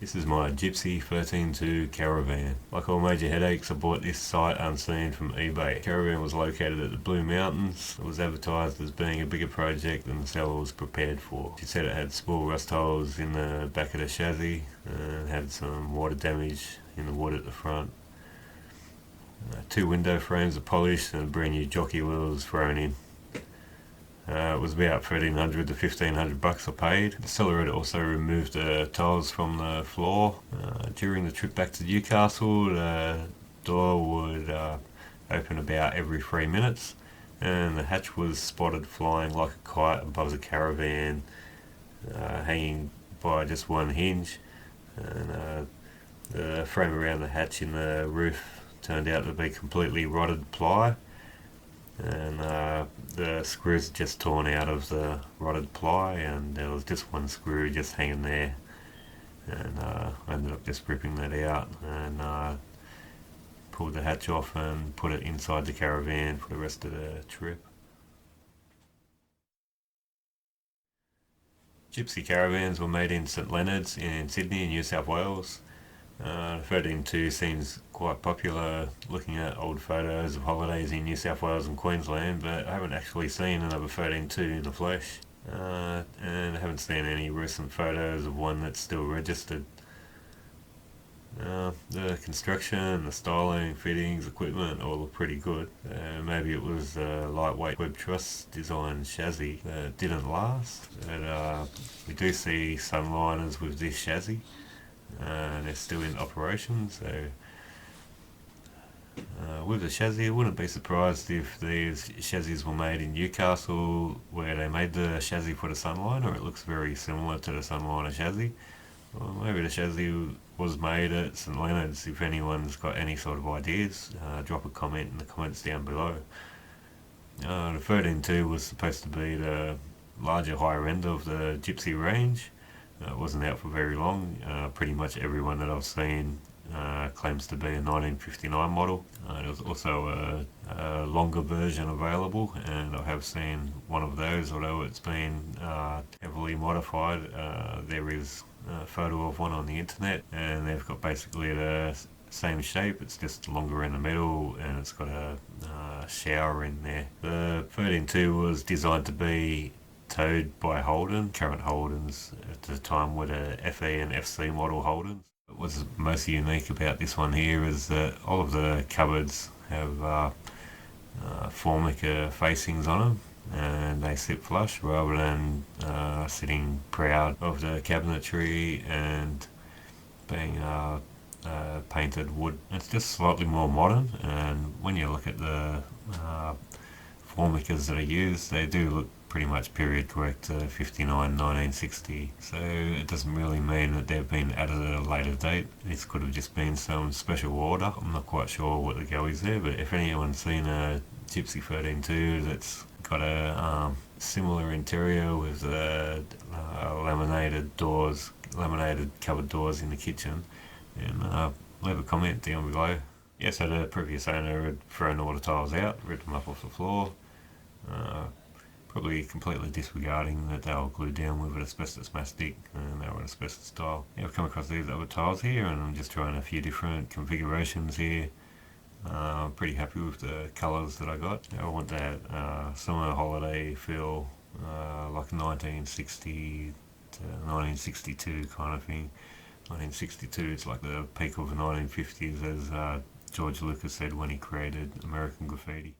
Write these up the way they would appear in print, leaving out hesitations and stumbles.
This is my Gypsy 13-2 Caravan. Like all major headaches, I bought this sight unseen from eBay. Caravan was located at the Blue Mountains. It was advertised as being a bigger project than the seller was prepared for. She said it had small rust holes in the back of the chassis and had some water damage in the wood at the front. Two window frames are polished and a brand new jockey wheel was thrown in. It was about $1,300 to $1,500 I paid. The seller had also removed the tiles from the floor. During the trip back to Newcastle, the door would open about every 3 minutes, and the hatch was spotted flying like a kite above the caravan, hanging by just one hinge. And the frame around the hatch in the roof turned out to be completely rotted ply, and the screws just torn out of the rotted ply, and there was just one screw just hanging there, and I ended up just ripping that out and pulled the hatch off and put it inside the caravan for the rest of the trip. Gypsy caravans were made in St Leonards in Sydney, New South Wales. 13-2 seems quite popular looking at old photos of holidays in New South Wales and Queensland, but I haven't actually seen another 13-2 in the flesh. And I haven't seen any recent photos of one that's still registered. The construction, the styling, fittings, equipment all look pretty good. Maybe it was a lightweight web truss design chassis that didn't last, but we do see Sunliners with this chassis. They're still in operation, so with the chassis, I wouldn't be surprised if these chassis were made in Newcastle, where they made the chassis for the Sunliner. It looks very similar to the Sunliner chassis. Or maybe the chassis was made at St Leonards. If anyone's got any sort of ideas, drop a comment in the comments down below. The 13-2 was supposed to be the larger, higher end of the Gypsy range. It wasn't out for very long. Pretty much everyone that I've seen claims to be a 1959 model. There was also a longer version available, and I have seen one of those, although it's been heavily modified. There is a photo of one on the internet, and they've got basically the same shape. It's just longer in the middle, and it's got a shower in there. The 13-2 was designed to be towed by Holden. Current Holdens at the time were the FE and FC model Holdens. What's most unique about this one here is that all of the cupboards have Formica facings on them, and they sit flush rather than sitting proud of the cabinetry and being painted wood. It's just slightly more modern, and when you look at the Formicas that are used, they do look pretty much period correct to 59, 1960. So it doesn't really mean that they've been added at a later date. This could have just been some special order. I'm not quite sure what the go is there, but if anyone's seen a Gypsy 13-2 that's got a similar interior with laminated doors, laminated cupboard doors in the kitchen, then leave a comment down below. Yeah, so the previous owner had thrown all the tiles out, ripped them up off the floor, probably completely disregarding that they were glued down with an asbestos mastic and they were an asbestos tile. Yeah, I've come across these other tiles here, and I'm just trying a few different configurations here. I'm pretty happy with the colours that I got. I want that summer holiday feel, like 1960 to 1962 kind of thing. 1962 is like the peak of the 1950s, as George Lucas said when he created American Graffiti.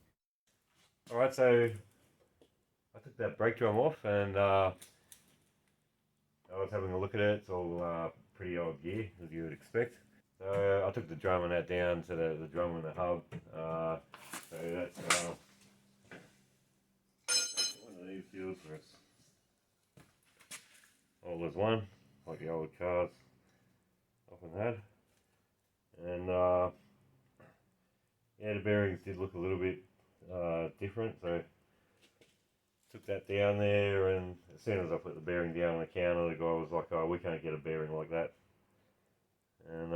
Alright, so I took that brake drum off, and I was having a look at it. It's all pretty old gear, as you would expect. So I took the drum and that down to the drum and the hub. So that's one of these deals where it's all as one, like the old cars often had. And yeah, the bearings did look a little bit different, so took that down there, and as soon as I put the bearing down on the counter, the guy was like, "Oh, we can't get a bearing like that." And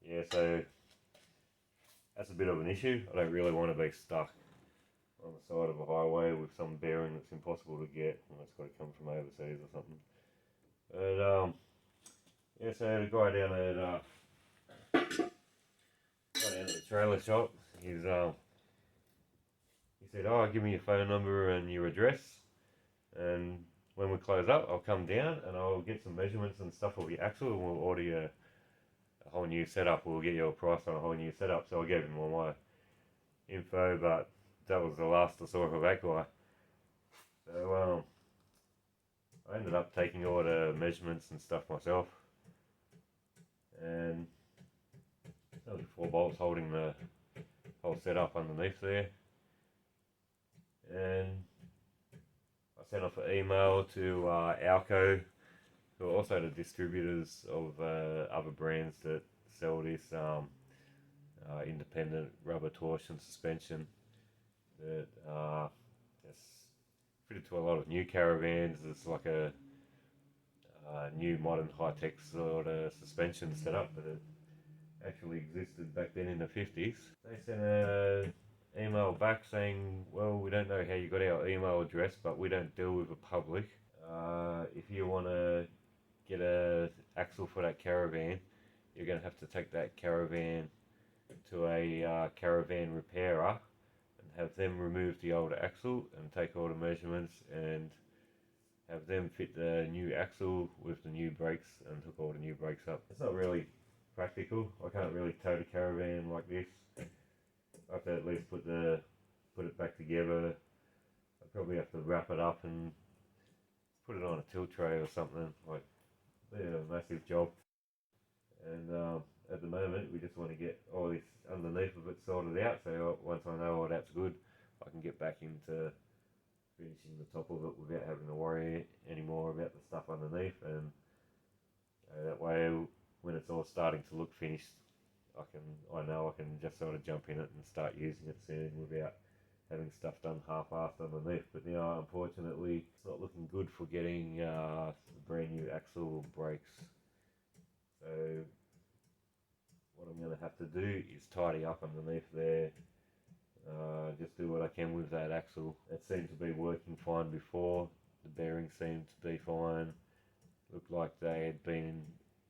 yeah, so that's a bit of an issue. I don't really want to be stuck on the side of a highway with some bearing that's impossible to get, and it's got to come from overseas or something. But Yeah, so the guy down at the trailer shop, he said, "Oh, give me your phone number and your address, and when we close up, I'll come down and I'll get some measurements and stuff of your axle, and we'll order you a whole new setup. We'll get you a price on a whole new setup." So I gave him all my info, but that was the last I saw of that guy. So I ended up taking all the measurements and stuff myself, and only 4 bolts holding the whole setup underneath there. And I sent off an email to Alco, who are also the distributors of other brands that sell this independent rubber torsion suspension that is fitted to a lot of new caravans. It's like a new modern high-tech sort of suspension setup, but it actually existed back then in the 50s. They sent an email back saying, "Well, we don't know how you got our email address, but we don't deal with the public. If you want to get a axle for that caravan, you're going to have to take that caravan to a caravan repairer and have them remove the old axle and take all the measurements and have them fit the new axle with the new brakes and hook all the new brakes up." It's not really practical. I can't really tow the caravan like this. I have to at least put it back together. I probably have to wrap it up and put it on a tilt tray or something. Like, yeah, a massive job. And at the moment, we just want to get all this underneath of it sorted out. So once I know all that's good, I can get back into finishing the top of it without having to worry anymore about the stuff underneath. And that way, when it's all starting to look finished, I know I can just sort of jump in it and start using it soon without having stuff done half-assed underneath. But now, unfortunately, it's not looking good for getting brand new axle brakes. So what I'm going to have to do is tidy up underneath there, just do what I can with that axle. It seemed to be working fine before. The bearings seemed to be fine. Looked like they had been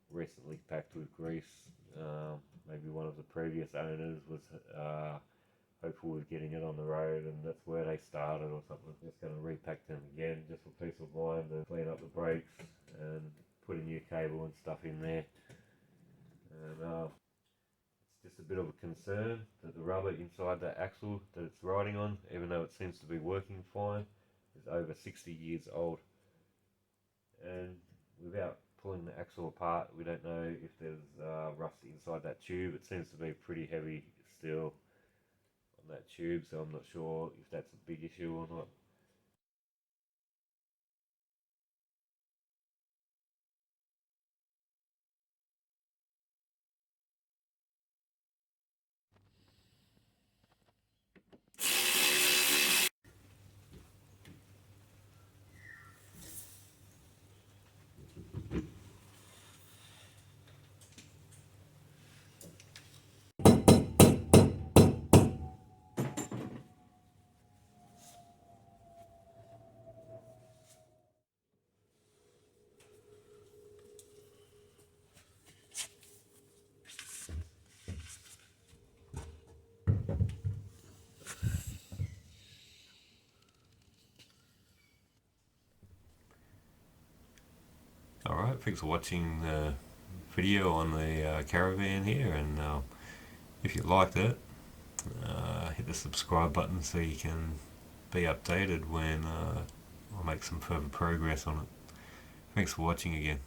recently packed with grease. Maybe one of the previous owners was hopeful with getting it on the road, and that's where they started or something. I'm just going to repack them again just for peace of mind and clean up the brakes and put a new cable and stuff in there. And it's just a bit of a concern that the rubber inside that axle that it's riding on, even though it seems to be working fine, is over 60 years old. And without pulling the axle apart, we don't know if there's rust inside that tube. It seems to be pretty heavy still on that tube, so I'm not sure if that's a big issue or not. Alright, thanks for watching the video on the caravan here, and if you liked it, hit the subscribe button so you can be updated when I make some further progress on it. Thanks for watching again.